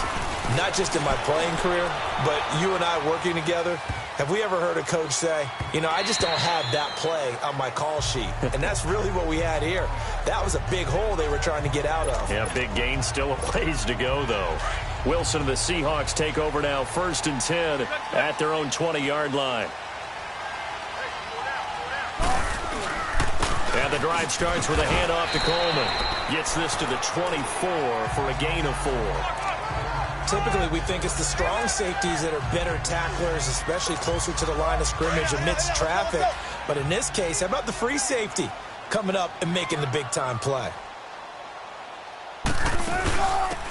[SPEAKER 3] not just in my playing career, but you and I working together, have we ever heard a coach say, you know, I just don't have that play on my call sheet. And that's really what we had here. That was a big hole they were trying to get out of.
[SPEAKER 2] Yeah, big gain, still a ways to go, though. Wilson and the Seahawks take over now, 1st and 10 at their own 20-yard line. And the drive starts with a handoff to Coleman. Gets this to the 24 for a gain of 4.
[SPEAKER 3] Typically, we think it's the strong safeties that are better tacklers, especially closer to the line of scrimmage amidst traffic. But in this case, how about the free safety coming up and making the big-time play?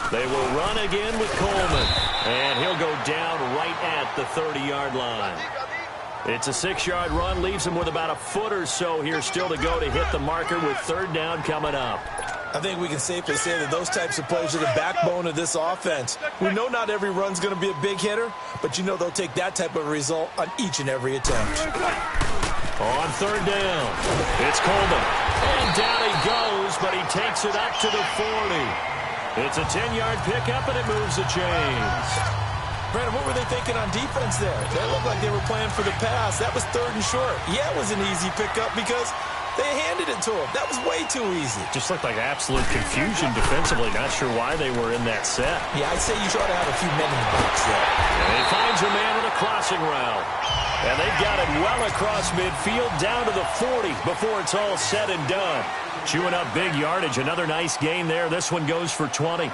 [SPEAKER 2] They will run again with Coleman. And he'll go down right at the 30-yard line. It's a 6-yard run, leaves him with about a foot or so here still to go to hit the marker with 3rd down coming up.
[SPEAKER 3] I think we can safely say that those types of plays are the backbone of this offense. We know not every run's going to be a big hitter, but you know they'll take that type of result on each and every attempt.
[SPEAKER 2] On 3rd down, it's Coleman. And down he goes, but he takes it up to the 40. It's a 10-yard pickup, and it moves the chains.
[SPEAKER 3] Brandon, what were they thinking on defense there? They looked like they were playing for the pass. That was 3rd and short. Yeah, it was an easy pickup because they handed it to him. That was way too easy.
[SPEAKER 2] Just looked like absolute confusion defensively. Not sure why they were in that set.
[SPEAKER 3] Yeah, I'd say you try to have a few men in the box there.
[SPEAKER 2] And he finds a man with a crossing route. And they've got it well across midfield down to the 40 before it's all said and done. Chewing up big yardage. Another nice gain there. This one goes for 20.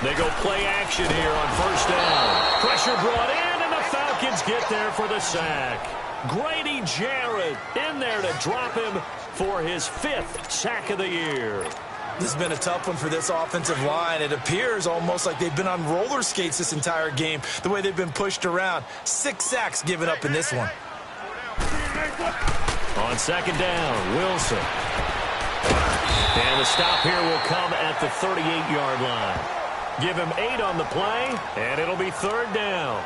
[SPEAKER 2] They go play action here on 1st down. Pressure brought in, and the Falcons get there for the sack. Grady Jarrett in there to drop him for his 5th sack of the year.
[SPEAKER 3] This has been a tough one for this offensive line. It appears almost like they've been on roller skates this entire game, the way they've been pushed around. 6 sacks given up in this one.
[SPEAKER 2] On 2nd down, Wilson. And the stop here will come at the 38-yard line. Give him 8 on the play, and it'll be 3rd down.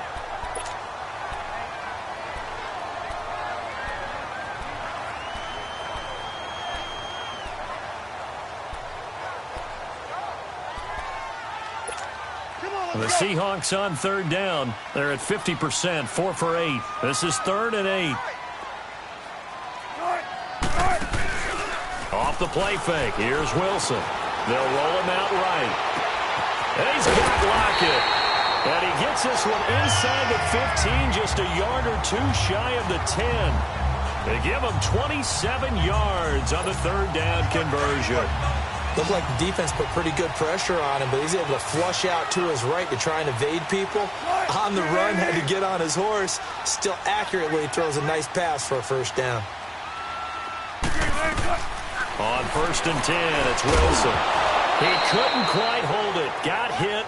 [SPEAKER 2] The Seahawks on 3rd down. They're at 50%, 4 for 8. This is 3rd and 8. Off the play fake. Here's Wilson. They'll roll him out right. And he's got Lockett. And he gets this one inside the 15, just a yard or 2 shy of the 10. They give him 27 yards on the third down conversion.
[SPEAKER 3] Looked like the defense put pretty good pressure on him, but he's able to flush out to his right to try and evade people. On the run, had to get on his horse. Still accurately throws a nice pass for a first down.
[SPEAKER 2] On 1st and 10, it's Wilson. He couldn't quite hold it. Got hit.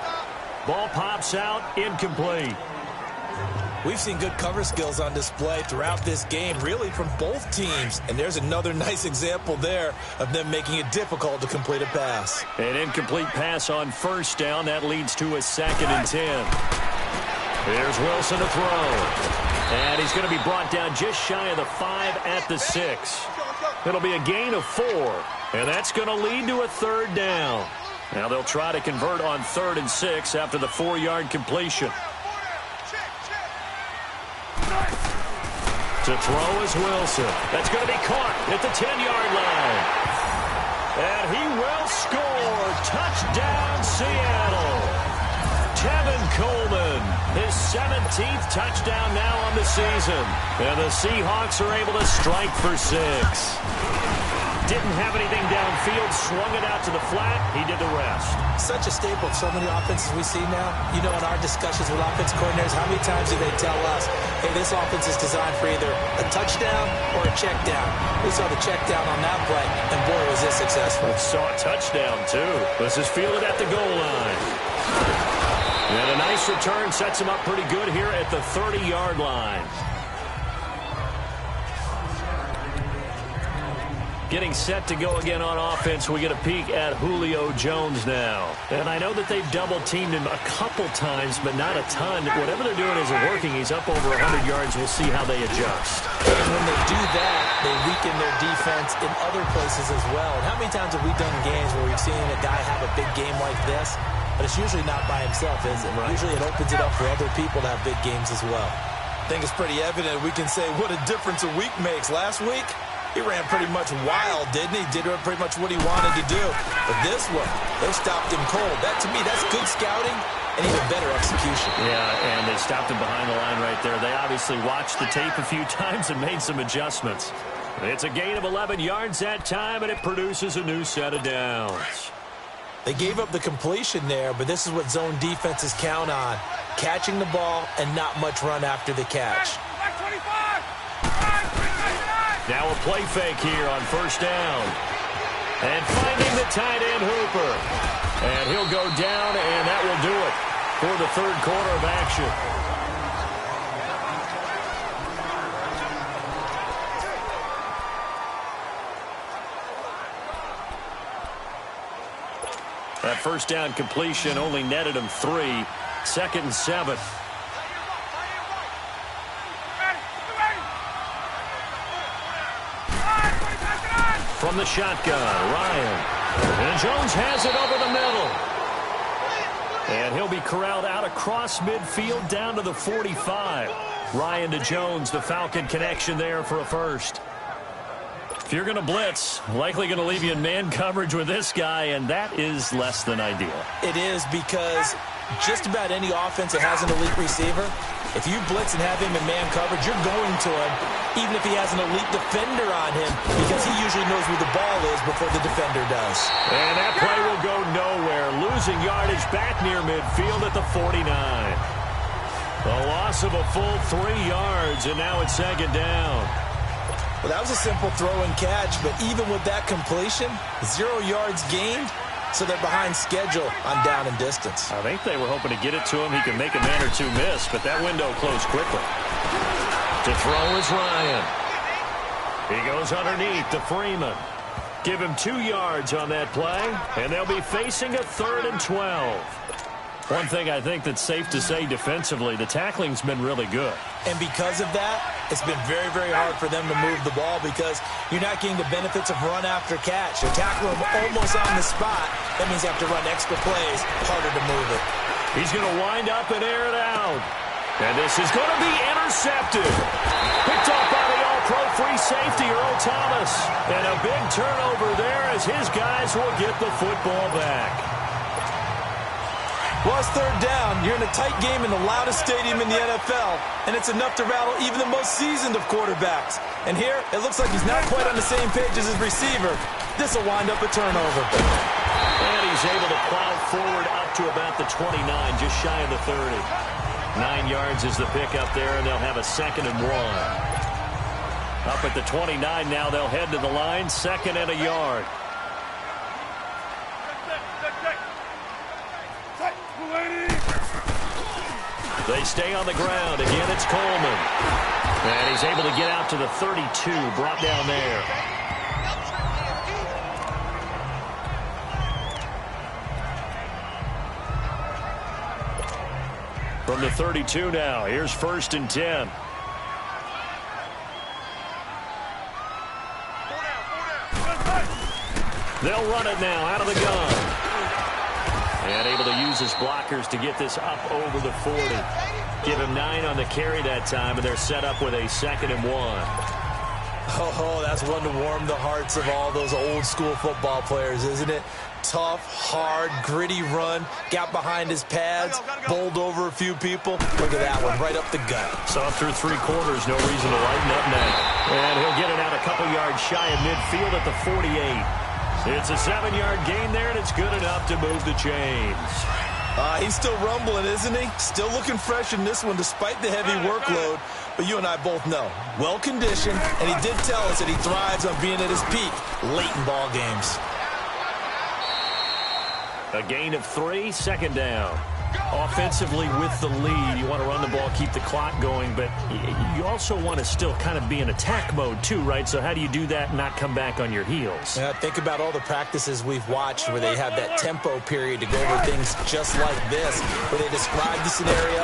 [SPEAKER 2] Ball pops out, incomplete.
[SPEAKER 3] We've seen good cover skills on display throughout this game, really from both teams. And there's another nice example there of them making it difficult to complete a pass.
[SPEAKER 2] An incomplete pass on 1st down. That leads to a 2nd and 10. Here's Wilson to throw. And he's going to be brought down just shy of the 5 at the 6. It'll be a gain of 4. And that's going to lead to a 3rd down. Now they'll try to convert on 3rd and 6 after the 4-yard completion. To throw is Wilson. That's going to be caught at the 10-yard line. And he will score. Touchdown, Seattle. Tevin Coleman, his 17th touchdown now on the season. And the Seahawks are able to strike for 6. Didn't have anything downfield, swung it out to the flat. He did the rest.
[SPEAKER 3] Such a staple of so many offenses we see now. You know, in our discussions with offense coordinators, how many times do they tell us, hey, this offense is designed for either a touchdown or a check down. We saw the check down on that play, and boy, was this successful.
[SPEAKER 2] We saw a touchdown, too. This is fielded at the goal line. And a nice return sets him up pretty good here at the 30-yard line. Getting set to go again on offense. We get a peek at Julio Jones now. And I know that they've double-teamed him a couple times, but not a ton. Whatever they're doing isn't working. He's up over 100 yards. We'll see how they adjust.
[SPEAKER 3] And when they do that, they weaken their defense in other places as well. And how many times have we done games where we've seen a guy have a big game like this? But it's usually not by himself, is it? Right. Usually it opens it up for other people to have big games as well. I think it's pretty evident. We can say what a difference a week makes. Last week, he ran pretty much wild, didn't he? Did pretty much what he wanted to do. But this one, they stopped him cold. That, to me, that's good scouting and even better execution.
[SPEAKER 2] Yeah, and they stopped him behind the line right there. They obviously watched the tape a few times and made some adjustments. It's a gain of 11 yards that time, and it produces a new set of downs.
[SPEAKER 3] They gave up the completion there, but this is what zone defenses count on. Catching the ball and not much run after the catch.
[SPEAKER 2] Now a play fake here on 1st down. And finding the tight end Hooper. And he'll go down, and that will do it for the 3rd quarter of action. That 1st down completion only netted him 3. 2nd and 7. From the shotgun, Ryan. And Jones has it over the middle. And he'll be corralled out across midfield down to the 45. Ryan to Jones, the Falcon connection there for a first. If you're going to blitz, likely going to leave you in man coverage with this guy, and that is less than ideal.
[SPEAKER 3] It is, because just about any offense that has an elite receiver, if you blitz and have him in man coverage, you're going to him, even if he has an elite defender on him, because he usually knows where the ball is before the defender does.
[SPEAKER 2] And that play will go nowhere, losing yardage back near midfield at the 49. A loss of a full 3 yards, and now it's 2nd down.
[SPEAKER 3] Well, that was a simple throw and catch, but even with that completion, 0 yards gained, so they're behind schedule on down and distance.
[SPEAKER 2] I think they were hoping to get it to him. He could make a man or two miss, but that window closed quickly. To throw is Ryan. He goes underneath to Freeman. Give him 2 yards on that play, and they'll be facing a 3rd and 12. One thing I think that's safe to say defensively, the tackling's been really good.
[SPEAKER 3] And because of that, it's been very, very hard for them to move the ball because you're not getting the benefits of run after catch. You're tackling them almost on the spot. That means you have to run extra plays, harder to move it.
[SPEAKER 2] He's going to wind up and air it out. And this is going to be intercepted. Picked off by the all-pro free safety, Earl Thomas. And a big turnover there as his guys will get the football back.
[SPEAKER 3] Well, it's third down. You're in a tight game in the loudest stadium in the NFL, and it's enough to rattle even the most seasoned of quarterbacks. And here, it looks like he's not quite on the same page as his receiver. This will wind up a turnover.
[SPEAKER 2] And he's able to plow forward up to about the 29, just shy of the 30. 9 yards is the pickup there, and they'll have a 2nd and 1. Up at the 29 now, they'll head to the line, 2nd and a yard. They stay on the ground. Again, it's Coleman. And he's able to get out to the 32, brought down there. From the 32 now, here's 1st and 10. They'll run it now out of the gun. And able to use his blockers to get this up over the 40. Give him 9 on the carry that time, and they're set up with a 2nd and 1.
[SPEAKER 3] Oh, that's one to warm the hearts of all those old school football players, isn't it? Tough, hard, gritty run. Got behind his pads, bowled over a few people. Look at that one, right up the gut.
[SPEAKER 2] Saw through 3 quarters, no reason to lighten up now. And he'll get it out a couple yards shy of midfield at the 48. It's a 7-yard gain there, and it's good enough to move the chains.
[SPEAKER 3] He's still rumbling, isn't he? Still looking fresh in this one despite the heavy workload. But you and I both know, well-conditioned, and he did tell us that he thrives on being at his peak late in ball games.
[SPEAKER 2] A gain of 3, 2nd down. Offensively with the lead, you want to run the ball, keep the clock going, but you also want to still kind of be in attack mode too, right? So how do you do that and not come back on your heels?
[SPEAKER 3] Yeah, think about all the practices we've watched where they have that tempo period to go over things just like this, where they describe the scenario,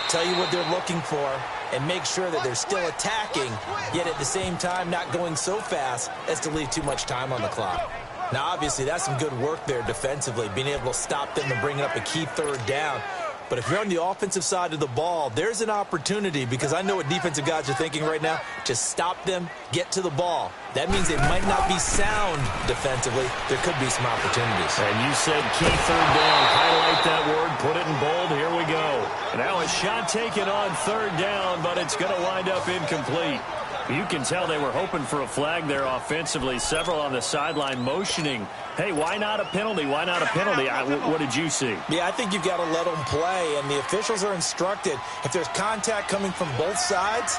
[SPEAKER 3] tell you what they're looking for, and make sure that they're still attacking, yet at the same time not going so fast as to leave too much time on the clock. Now, obviously, that's some good work there defensively, being able to stop them and bringing up a key 3rd down. But if you're on the offensive side of the ball, there's an opportunity, because I know what defensive guys are thinking right now. Just stop them, get to the ball. That means they might not be sound defensively. There could be some opportunities.
[SPEAKER 2] And you said key 3rd down. Highlight that word, put it in bold. Here we go. Now a shot taken on 3rd down, but it's going to wind up incomplete. You can tell they were hoping for a flag there offensively. Several on the sideline motioning, hey, why not a penalty? Why not a penalty? What did you see?
[SPEAKER 3] Yeah, I think you've got to let them play, and the officials are instructed. If there's contact coming from both sides,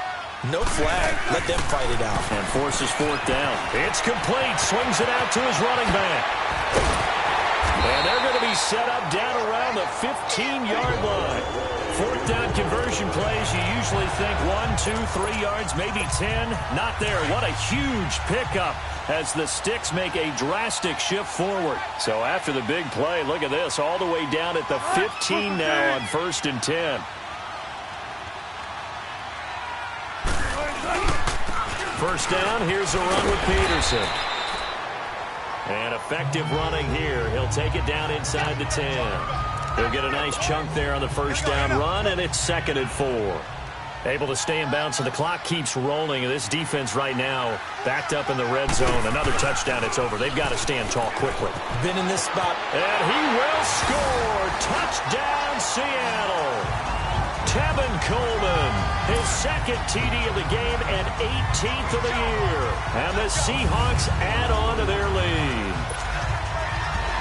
[SPEAKER 3] no flag. Let them fight it out.
[SPEAKER 2] And forces 4th down. It's complete. Swings it out to his running back. And they're going to be set up down around the 15-yard line. 4th down conversion plays, you usually think 1, 2, 3 yards, maybe 10. Not there. What a huge pickup as the Sticks make a drastic shift forward. So after the big play, look at this, all the way down at the 15 now on 1st and 10. First down, here's a run with Peterson. And effective running here. He'll take it down inside the 10. He'll get a nice chunk there on the first down run, and it's 2nd and 4. Able to stay in bounds, so the clock keeps rolling. This defense right now backed up in the red zone. Another touchdown, it's over. They've got to stand tall quickly.
[SPEAKER 3] Been in this spot.
[SPEAKER 2] And he will score. Touchdown, Seattle. Tevin Coleman, his 2nd TD of the game and 18th of the year. And the Seahawks add on to their lead.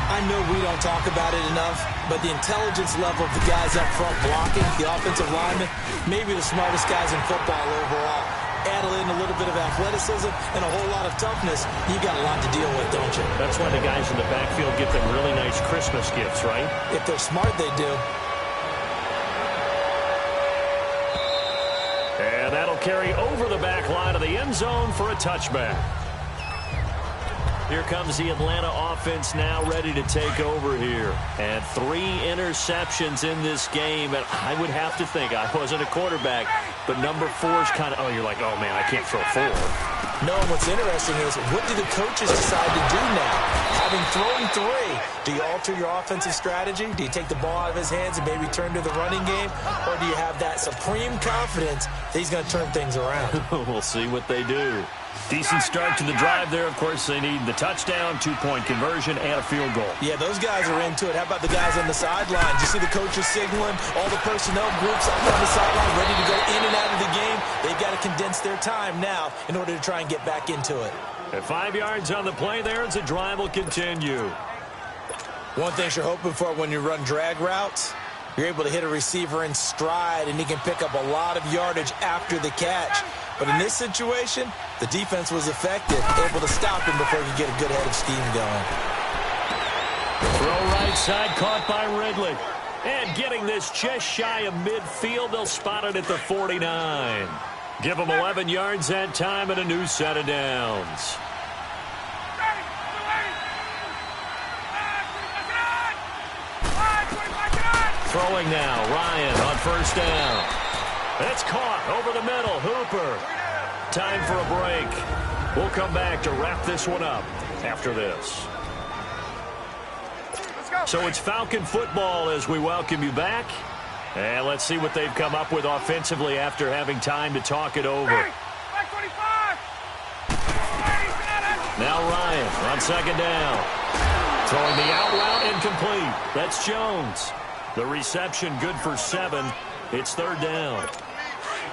[SPEAKER 3] I know we don't talk about it enough, but the intelligence level of the guys up front blocking, the offensive linemen, maybe the smartest guys in football overall. Add in a little bit of athleticism and a whole lot of toughness, you got a lot to deal with, don't you?
[SPEAKER 2] That's why the guys in the backfield get them really nice Christmas gifts, right?
[SPEAKER 3] If they're smart, they do.
[SPEAKER 2] And that'll carry over the back line of the end zone for a touchback. Here comes the Atlanta offense now ready to take over here. And 3 interceptions in this game. And I would have to think, I wasn't a quarterback, but number 4 is kind of, oh, you're like, oh, man, I can't throw 4.
[SPEAKER 3] No, and what's interesting is, what do the coaches decide to do now? Having thrown 3, do you alter your offensive strategy? Do you take the ball out of his hands and maybe turn to the running game? Or do you have that supreme confidence that he's going to turn things around?
[SPEAKER 2] We'll see what they do. Decent start to the drive there. Of course, they need the touchdown, 2-point conversion, and a field goal.
[SPEAKER 3] Yeah, those guys are into it. How about the guys on the sidelines? You see the coaches signaling, all the personnel groups up on the sideline ready to go in and out of the game. They've got to condense their time now in order to try and get back into it.
[SPEAKER 2] At 5 yards on the play there as the drive will continue.
[SPEAKER 3] One thing you're hoping for when you run drag routes, you're able to hit a receiver in stride, and he can pick up a lot of yardage after the catch. But in this situation, the defense was effective, able to stop him before he could get a good head of steam going.
[SPEAKER 2] Throw right side, caught by Ridley. And getting this just shy of midfield, they'll spot it at the 49. Give them 11 yards that time and a new set of downs. Throwing now, Ryan on first down. It's caught over the middle, Hooper. Time for a break. We'll come back to wrap this one up after this. So it's Falcon football as we welcome you back. And let's see what they've come up with offensively after having time to talk it over. Now Ryan on second down. Throwing the out route incomplete. That's Jones. The reception good for 7. It's third down.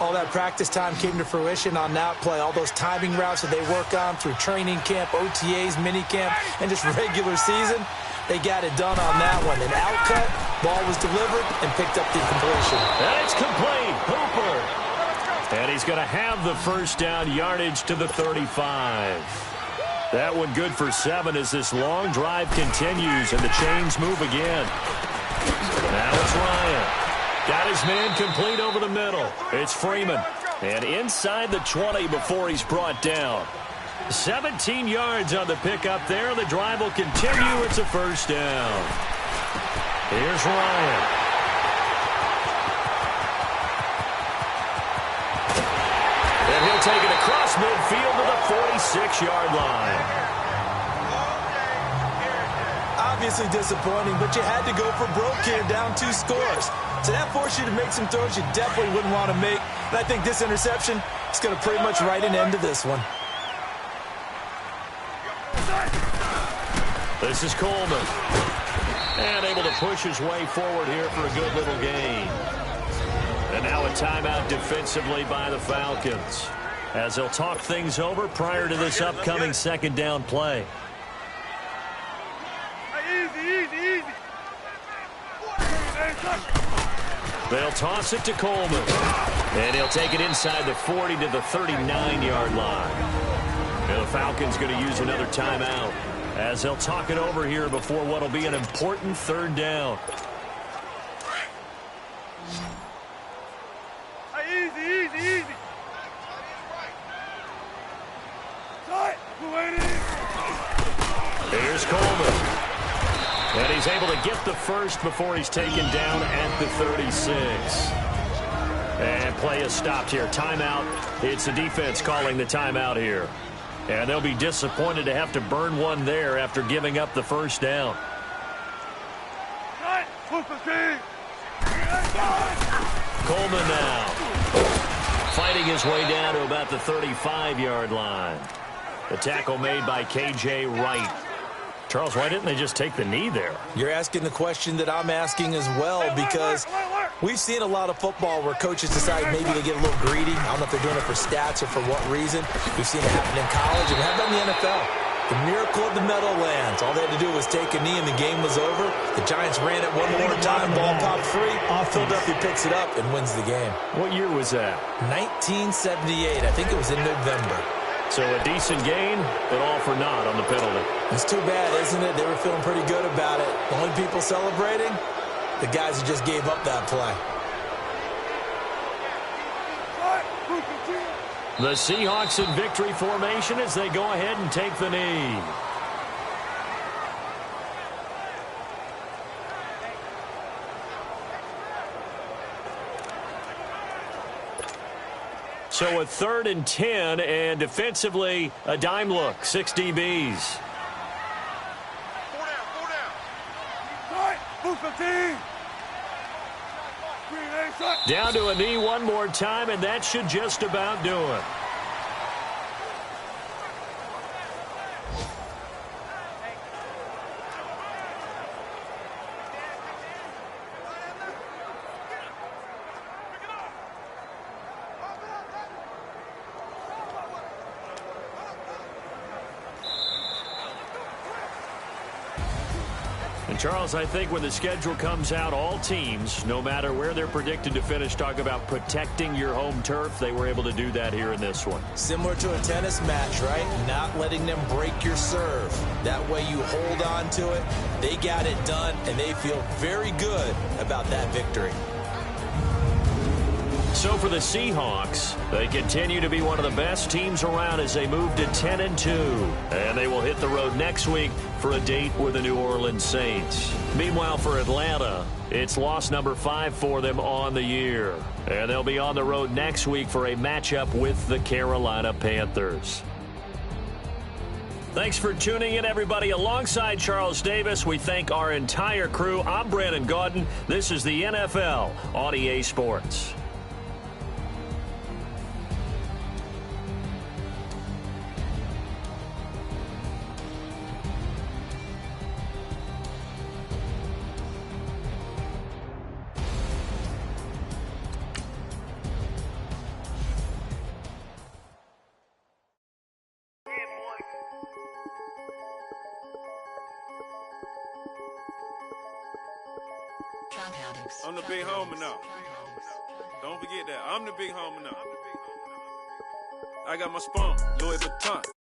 [SPEAKER 3] All that practice time came to fruition on that play. All those timing routes that they work on through training camp, OTAs, minicamp, and just regular season, they got it done on that one. An out cut, ball was delivered, and picked up the completion.
[SPEAKER 2] And it's complete. Hooper. And he's going to have the first down, yardage to the 35. That one good for 7 as this long drive continues and the chains move again. Now it's Ryan. Got his man complete over the middle. It's Freeman. And inside the 20 before he's brought down. 17 yards on the pickup there. The drive will continue. It's a first down. Here's Ryan. And he'll take it across midfield to the 46-yard line.
[SPEAKER 3] Obviously disappointing, but you had to go for broke here, down 2 scores. So that forced you to make some throws you definitely wouldn't want to make. And I think this interception is going to pretty much write an end to this one.
[SPEAKER 2] This is Coleman. And able to push his way forward here for a good little gain. And now a timeout defensively by the Falcons, as they'll talk things over prior to this upcoming second down play.
[SPEAKER 5] Easy.
[SPEAKER 2] They'll toss it to Coleman. And he'll take it inside the 40 to the 39-yard line. And the Falcons going to use another timeout as they'll talk it over here before what will be an important third down.
[SPEAKER 5] Easy.
[SPEAKER 2] Here's Coleman. And he's able to get the first before he's taken down at the 36. And play is stopped here. Timeout. It's the defense calling the timeout here. And they'll be disappointed to have to burn one there after giving up the first down. Coleman now fighting his way down to about the 35-yard line. The tackle made by K.J. Wright. Charles, why didn't they just take the knee there?
[SPEAKER 3] You're asking the question that I'm asking as well, because we've seen a lot of football where coaches decide maybe they get a little greedy. I don't know if they're doing it for stats or for what reason. We've seen it happen in college and have done in the NFL. The miracle of the Meadowlands. All they had to do was take a knee and the game was over. The Giants ran it one more time. Ball popped free. Philadelphia picks it up and wins the game.
[SPEAKER 2] What year was that?
[SPEAKER 3] 1978. I think it was in November.
[SPEAKER 2] So a decent gain, but all for naught on the penalty.
[SPEAKER 3] It's too bad, isn't it? They were feeling pretty good about it. The only people celebrating, the guys who just gave up that play.
[SPEAKER 2] The Seahawks in victory formation as they go ahead and take the knee. So a 3rd and 10, and defensively, a dime look, 6 DBs. Down to a knee one more time, and that should just about do it. And Charles, I think when the schedule comes out, all teams, no matter where they're predicted to finish, talk about protecting your home turf. They were able to do that here in this one.
[SPEAKER 3] Similar to a tennis match, right? Not letting them break your serve. That way you hold on to it. They got it done, and they feel very good about that victory.
[SPEAKER 2] So for the Seahawks, they continue to be one of the best teams around as they move to 10-2. And they will hit the road next week for a date with the New Orleans Saints. Meanwhile, for Atlanta, it's loss number 5 for them on the year. And they'll be on the road next week for a matchup with the Carolina Panthers. Thanks for tuning in, everybody. Alongside Charles Davis, we thank our entire crew. I'm Brandon Gaudin. This is the NFL on EA Sports.
[SPEAKER 6] I'm the big homie now. Don't forget that. I'm the big homie now. I got my spunk, Louis Vuitton.